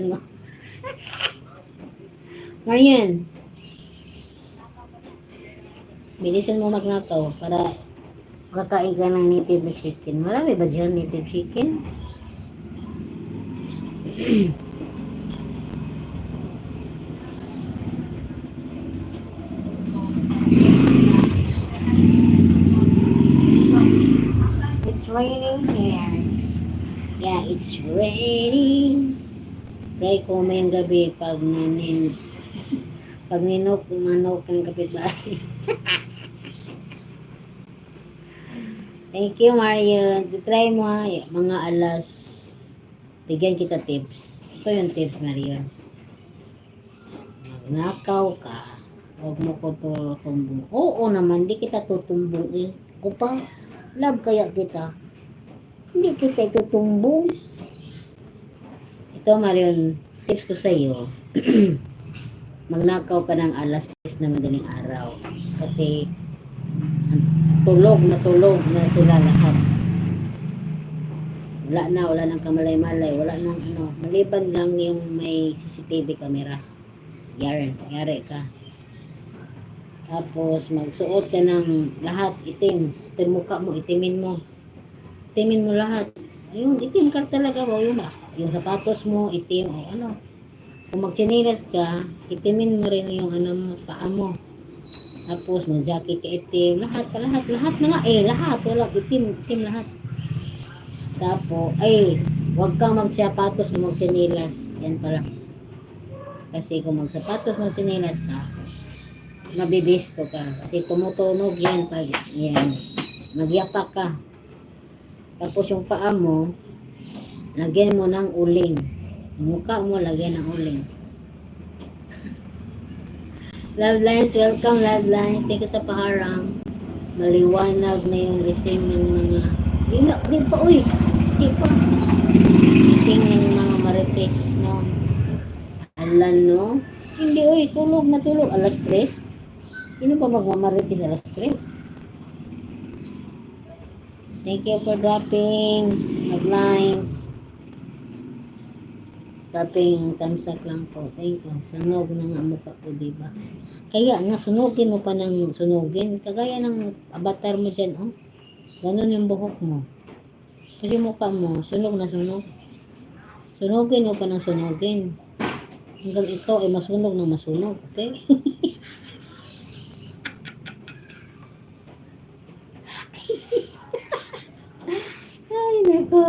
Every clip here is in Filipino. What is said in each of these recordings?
mo. Marian, bilisan mo magnakaw para kakain ka ng native chicken. Marami ba dyan native chicken? It's raining here. Yeah, it's raining. Pray ko may gabi pag pag ninok, manok ang kapitbahay. Thank you, Marian. Try mo ha, mga alas. Bigyan kita tips. Ito yung tips, Marian. Magnakaw ka. Huwag mo ko tutumbong. Oo naman, di kita tutumbong eh. Ako pa, love kaya kita. Hindi kita tutumbong. Ito, Marian, tips ko sa iyo. Magnakaw ka ng alas 10 na madaling araw. Kasi, tulog na sila lahat. Wala nang kamalay-malay, wala nang ano, maliban lang yung may CCTV camera. Yari ka. Tapos magsuot ka ng lahat itim. Ito mukha mo, itimin mo. Itimin mo lahat. Ayun, itim ka talaga ba yun ah. Yung sapatos mo, itim o ano. Kung magtsinilas ka, itimin mo rin yung ano mo, paa mo. Tapos mag-jacket ka itim, lahat na nga lahat, wala itim lahat. Tapos, huwag kang magsapatos o magsinilas, yan pala. Kasi kung magsapatos o magsinilas ka, mabibisto ka. Kasi tumutunog yan pag, yan, magyapak ka. Tapos yung paa mo, lagyan mo ng uling. Yung mukha mo, lagyan ng uling. Love lines, welcome love lines. Thank you sa paharang. Maliwanag na yung gising ng mga... Di pa, uy! Di pa. Gising ng mga marites, no? Alan, no? Hindi, uy, tulog na tulog. Alas 3? Sino pa magmamarites alas 3? Thank you for dropping love lines. Dropping thumbs up lang po. Thank you. Sunog na nga mukha ko, diba? Kaya nga, sunugin mo pa ng sunugin. Kagaya ng avatar mo dyan, oh. Ganun yung buhok mo. Kasi mukha mo, sunog na sunog. Sunugin mo pa ng sunugin. Hanggang ikaw ay masunog na masunog, okay? Ay, nako.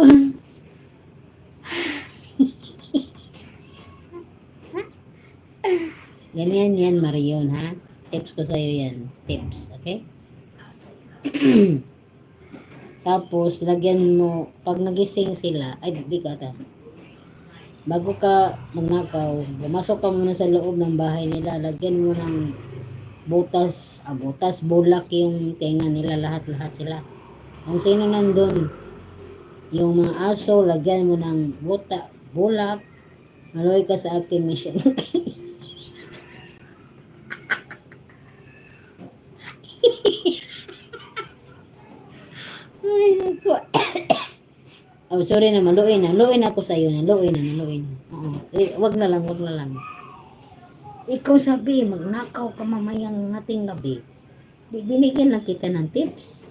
Ganyan yan, Marion, ha? Tips ko sa'yo yan. Tips, okay? Tapos, lagyan mo, pag nagising sila, ay, di ka ata. Bago ka magnakaw, pumasok ka muna sa loob ng bahay nila, lagyan mo ng butas, bulak yung tenga nila, lahat sila. Kung sino nandun, yung mga aso, lagyan mo ng bulak, maloy ka sa akin, Michelle. Ay, naku. Oh, sorry na, maluin na. Luin ako sa iyo na. Luin na. Oo. Wag na lang. Ikaw sabi, magnakaw ka mamayang nating gabi. Binigyan lang kita ng tips.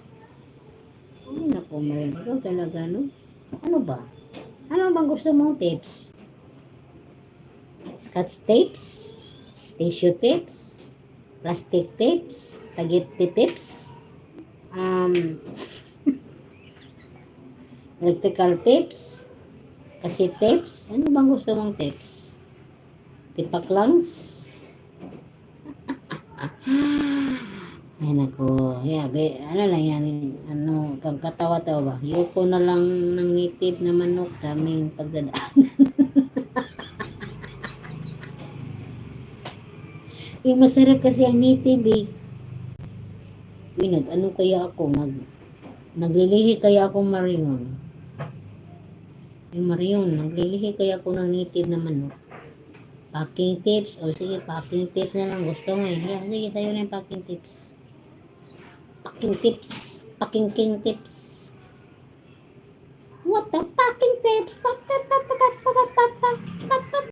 Ay, naku, Marian. Ikaw talaga, no? Ano ba? Ano bang gusto mong tips? Scotch tapes? Tissue tips? Plastic tips? Tagipti tips? Electrical tips? Kasi tips? Ano bang gusto mong tips? Tipak lungs? Ay nako, ano lang yan, pagkatawa-tawa ba? Yoko na lang ng ngitip na manok, daming pagdadaan. Masarap kasi ang ngitip eh. Ano kaya ako, naglilihi kaya ako, Marion. Marion, naglilihi kaya ako ng ngitip na manok. Packing tips, o sige, packing tips na lang gusto mo eh. Yeah, sige, sa'yo na yung packing tips. Packing king tips. What the packing tips?